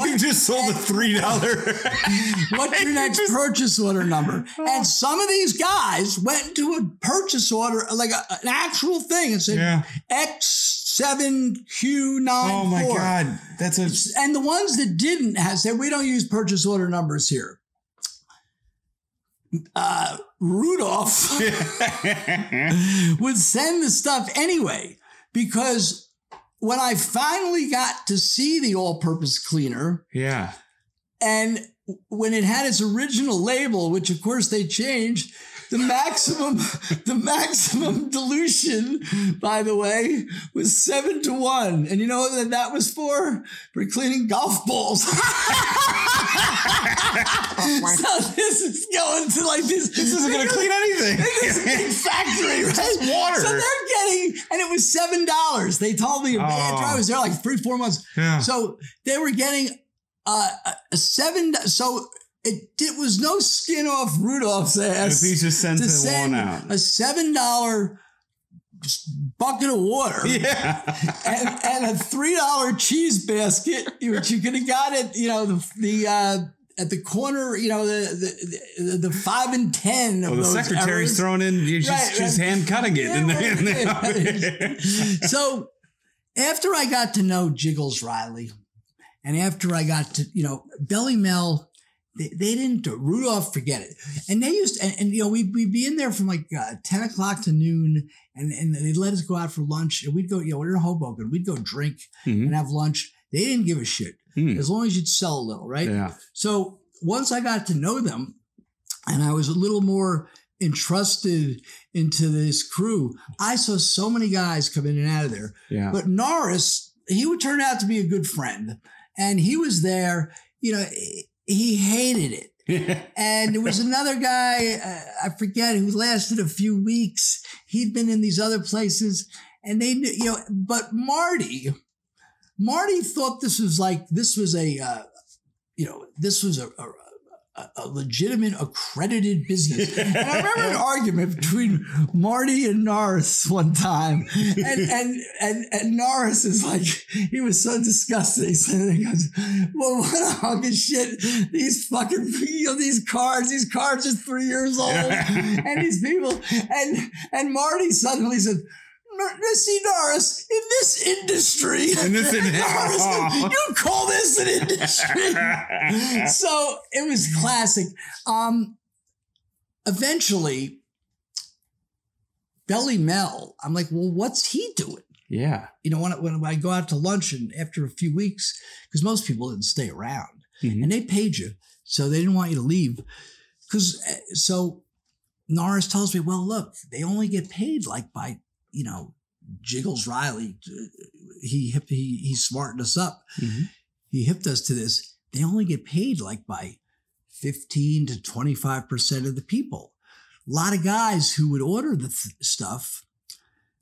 sold a $3. What's your next purchase order number? And some of these guys went into a purchase order, like an actual thing, and said X7Q94. Oh, my God. And the ones that didn't said, we don't use purchase order numbers here. Rudolph would send the stuff anyway, because when I finally got to see the all-purpose cleaner, and when it had its original label, which of course they changed, the maximum dilution, by the way, was 7-1. And you know what that was for? For cleaning golf balls. So this is going to like this. This isn't going to clean anything. This is a big factory, right? It's water. So they're getting, and it was $7. They told me I was there like 3-4 months. Yeah. So they were getting a $7. So it was no skin off Rudolph's ass. If he just sent one out. A $7 bucket of water. Yeah. and a $3 cheese basket, which you could have got at, at the corner, the 5 and 10 of the those secretary's errors. Thrown in, she's hand cutting it. Yeah, So after I got to know Jiggles Riley, and after I got to, Belly Mel, they didn't do Rudolph, forget it. And they used, and we'd be in there from like 10 o'clock to noon, and they'd let us go out for lunch, and we'd go, we're in Hoboken, we'd go drink and have lunch. They didn't give a shit as long as you'd sell a little, right? Yeah. So once I got to know them, and I was a little more entrusted into this crew, I saw so many guys come in and out of there. Yeah. But Norris, he would turn out to be a good friend, and he was there, he hated it. And there was another guy, I forget, who lasted a few weeks. He'd been in these other places, and they knew, but Marty thought this was a legitimate accredited business. And I remember an argument between Marty and Norris one time. And Norris is like, he was so disgusted. He goes, well, what a hunk of shit. These fucking, these cars are 3 years old. And these people, and Marty suddenly said, see, Norris, in this industry, Norris, you call this an industry. So it was classic. Eventually, Belly Mel, I'm like, well, what's he doing? Yeah. When I go out to lunch, and after a few weeks, because most people didn't stay around, and they paid you, so they didn't want you to leave. So Norris tells me, well, look, they only get paid like by, Jiggles Riley, he smartened us up. He hipped us to this. They only get paid like by 15 to 25% of the people. A lot of guys who would order the stuff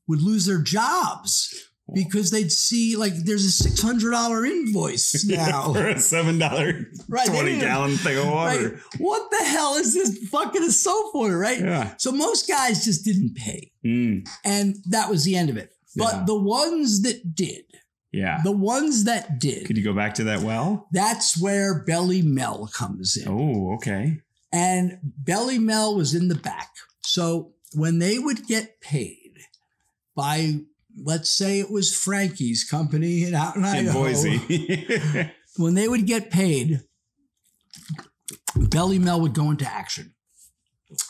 would lose their jobs because they'd see like there's a $600 invoice now for a $7 20-gallon thing of water. Right? What the hell is this bucket of soap water, right? Yeah. So most guys just didn't pay, and that was the end of it. But the ones that did, Could you go back to that well? That's where Belly Mel comes in. Oh, okay. And Belly Mel was in the back. So when they would get paid by, let's say it was Frankie's company out in Idaho, Boise. When they would get paid, Belly Mel would go into action.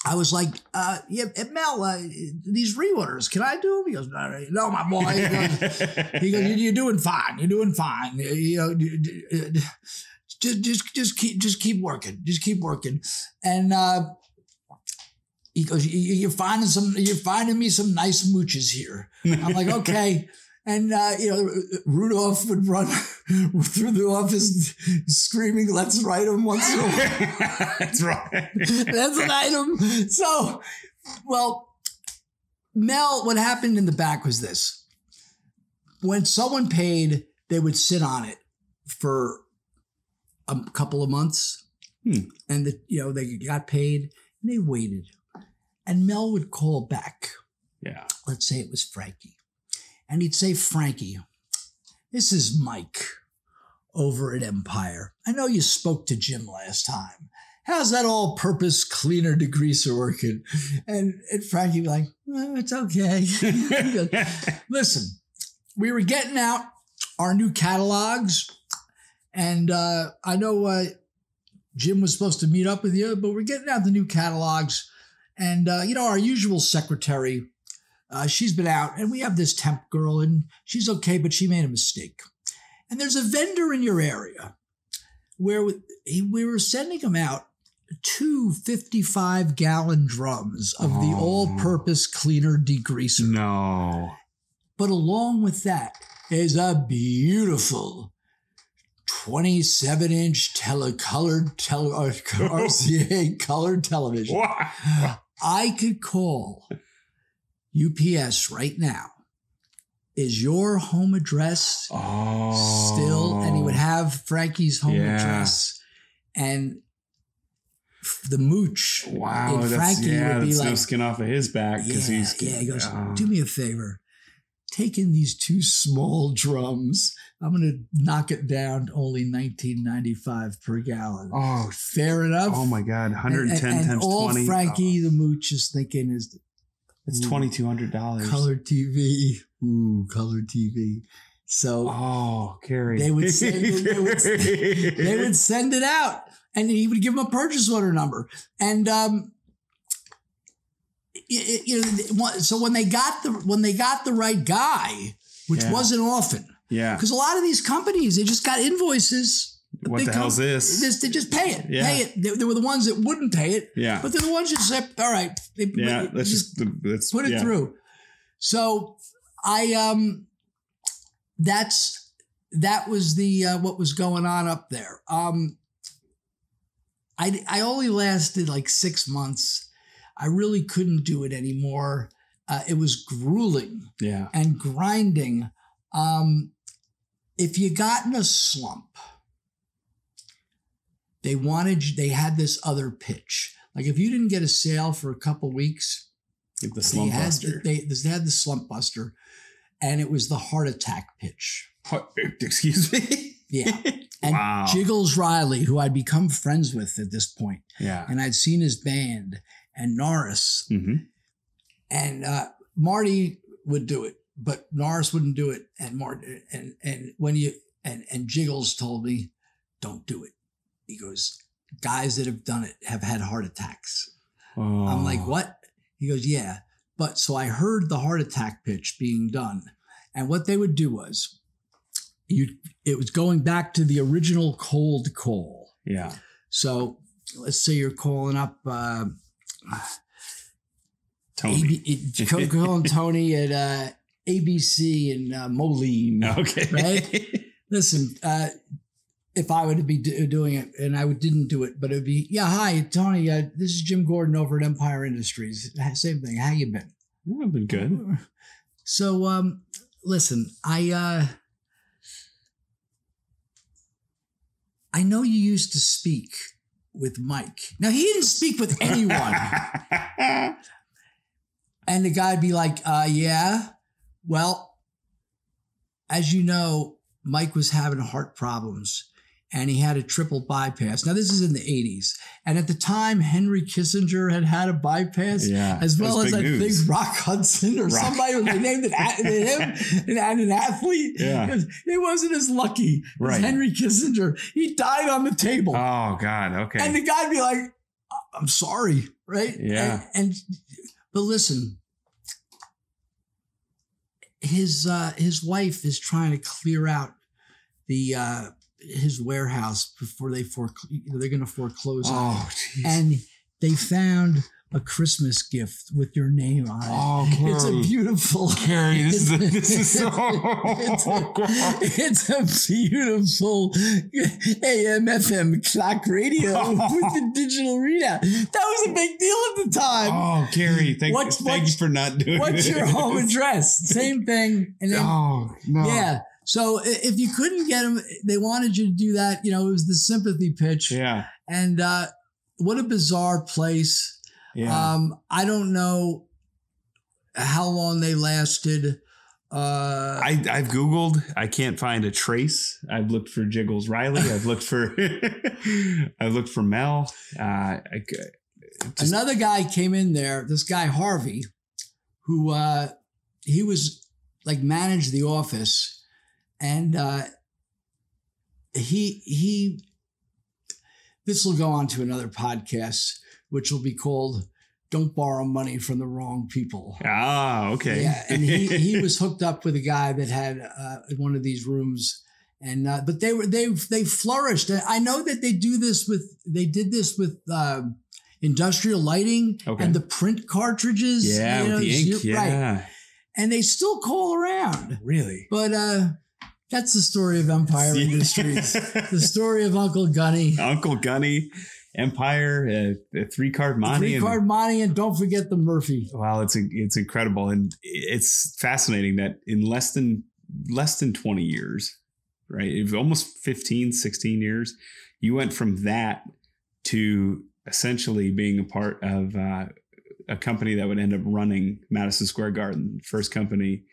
I was like, Mel, these reorders, can I do them? He goes, no, my boy. He goes, you're doing fine. You're doing fine. Just keep working. Just keep working. And he goes, you're finding me some nice mooches here. I'm like, okay. And, Rudolph would run through the office screaming, let's write him once in a while. That's right. Let's write him. So, well, Mel, what happened in the back was this. When someone paid, they would sit on it for a couple of months. And, they got paid and they waited. And Mel would call back. Yeah. Let's say it was Frankie. And he'd say, Frankie, this is Mike over at Empire. I know you spoke to Jim last time. How's that all-purpose cleaner degreaser working? And Frankie would be like, well, it's okay. He goes, listen, we were getting out our new catalogs. And I know Jim was supposed to meet up with you, but we're getting out the new catalogs. And, our usual secretary, she's been out, and we have this temp girl, and she's okay, but she made a mistake. And there's a vendor in your area where we were sending him out 2 55-gallon drums of the all-purpose cleaner degreaser. No. But along with that is a beautiful 27-inch RCA colored television. Wow. I could call UPS right now. Is your home address still? And he would have Frankie's home address. And the mooch in Frankie would be like, no skin off of his back. He goes, do me a favor. Take in these 2 small drums. I'm going to knock it down to only $19.95 per gallon. Oh, fair enough. Oh my God. 110 and times all 20. Frankie the mooch is thinking is it's $2,200. Color TV. Ooh, color TV. So Cary. They would send it out, and he would give them a purchase order number. And so when they got the right guy, which wasn't often, because a lot of these companies, they just got invoices. What the hell's this? They just pay it. Pay it. They were the ones that wouldn't pay it. Yeah. But they're the ones that said, all right. Let's put it through. So that was the what was going on up there. I only lasted like 6 months. I really couldn't do it anymore. It was grueling and grinding. If you got in a slump, they had this other pitch. Like if you didn't get a sale for a couple weeks, the slump buster. They had the slump buster, and it was the heart attack pitch. Excuse me? Yeah. And Jiggles Riley, who I'd become friends with at this point. Yeah. And I'd seen his band, and Norris. Mm-hmm. And Marty would do it, but Norris wouldn't do it. And and Jiggles told me, don't do it. He goes, guys that have done it have had heart attacks. Oh. I'm like, what? He goes, yeah. But so I heard the heart attack pitch being done. And what they would do was, it was going back to the original cold call. Yeah. So let's say you're calling up Tony. Calling Tony at ABC in Moline. Okay. Right? Listen, if I were to be doing it, and I didn't do it, but it'd be, hi, Tony, this is Jim Gordon over at Empire Industries. Same thing. How you been? I've been good. So, listen, I know you used to speak with Mike. Now, he didn't speak with anyone. And the guy'd be like, yeah, well, as you know, Mike was having heart problems and he had a triple bypass. Now, this is in the 80s. And at the time, Henry Kissinger had a bypass, as well as I think Rock Hudson or somebody, they named it him and an athlete. Yeah. He wasn't as lucky as Henry Kissinger. He died on the table. Oh, God. Okay. And the guy'd be like, I'm sorry, right? Yeah. But listen, his wife is trying to clear out his warehouse before they're going to foreclose on it. Geez. And they found a Christmas gift with your name on it. Oh, Cary. It's a beautiful. Cary, this is so. It's a beautiful AM FM clock radio with the digital readout. That was a big deal at the time. Oh, Cary, thank you for not doing it. What's your home address? Same thing. And then, no. Yeah. So if you couldn't get them, they wanted you to do that. It was the sympathy pitch. Yeah. And what a bizarre place. Yeah. I don't know how long they lasted. I've Googled. I can't find a trace. I've looked for Jiggles Riley. I've looked for Mel. Another guy came in there. This guy Harvey, who he was like managed the office, and he this will go on to another podcast, which will be called "Don't Borrow Money from the Wrong People." Ah, okay. Yeah, and he was hooked up with a guy that had one of these rooms, and but they flourished. I know that they did this with industrial lighting and the print cartridges. Yeah, with the ink. Yeah, right. And they still call around. Really, but that's the story of Empire Industries. The story of Uncle Gunny. Uncle Gunny. Empire, a 3-card Monty. 3-card Monty, and don't forget the Murphy. Wow, it's incredible. And it's fascinating that in less than 20 years, right? It was almost 15, 16 years. You went from that to essentially being a part of a company that would end up running Madison Square Garden, first company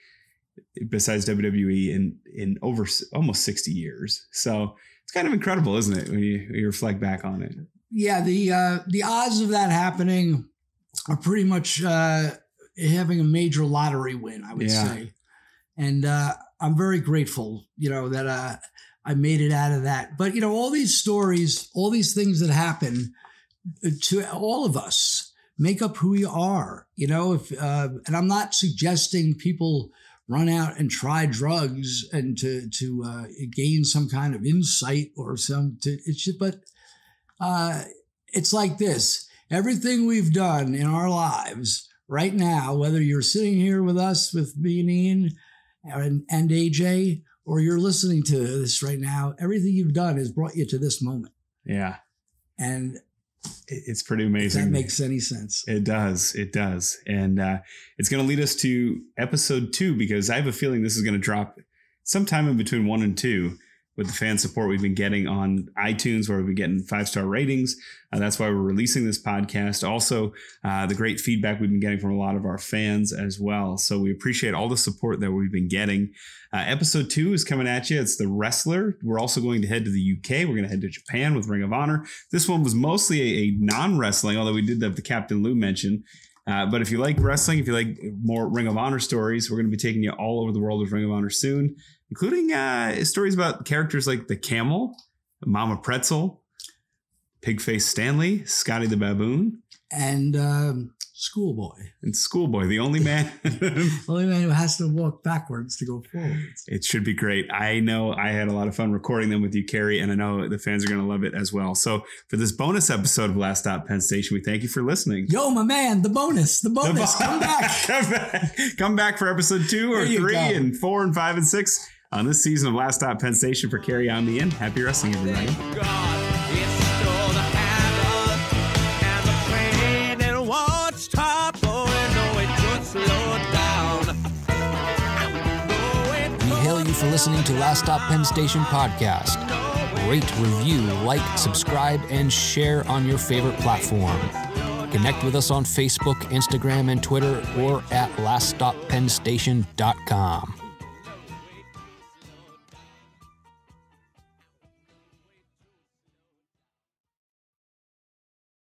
besides WWE in over almost 60 years. So it's kind of incredible, isn't it, when you reflect back on it? Yeah, the odds of that happening are pretty much having a major lottery win, I would say. And I'm very grateful, that I made it out of that. But, all these stories, all these things that happen to all of us make up who we are, and I'm not suggesting people run out and try drugs and to gain some kind of insight or it's like this. Everything we've done in our lives right now, whether you're sitting here with us, with me and Ian and AJ, or you're listening to this right now, everything you've done has brought you to this moment. Yeah. And it's pretty amazing. If that makes any sense. It does. It does. And it's going to lead us to episode 2, because I have a feeling this is going to drop sometime in between 1 and 2 with the fan support we've been getting on iTunes, where we've been getting 5-star ratings. That's why we're releasing this podcast. Also, the great feedback we've been getting from a lot of our fans as well. So we appreciate all the support that we've been getting. Episode 2 is coming at you. It's The Wrestler. We're also going to head to the UK. We're going to head to Japan with Ring of Honor. This one was mostly a non-wrestling, although we did have the Captain Lou mention. But if you like wrestling, if you like more Ring of Honor stories, we're going to be taking you all over the world of Ring of Honor soon, including stories about characters like the Camel, Mama Pretzel, Pigface Stanley, Scotty the Baboon, and Schoolboy. And Schoolboy, the only man. The only man who has to walk backwards to go forwards. It should be great. I know I had a lot of fun recording them with you, Cary, and I know the fans are going to love it as well. So for this bonus episode of Last Stop Penn Station, we thank you for listening. Yo, my man, the bonus, come back. Come back for episode 2 or 3 and 4 and 5 and 6 on this season of Last Stop Penn Station. For Cary and Ian, happy wrestling, everybody. For listening to Last Stop Penn Station podcast. Rate, review, like, subscribe, and share on your favorite platform. Connect with us on Facebook, Instagram, and Twitter, or at laststoppennstation.com.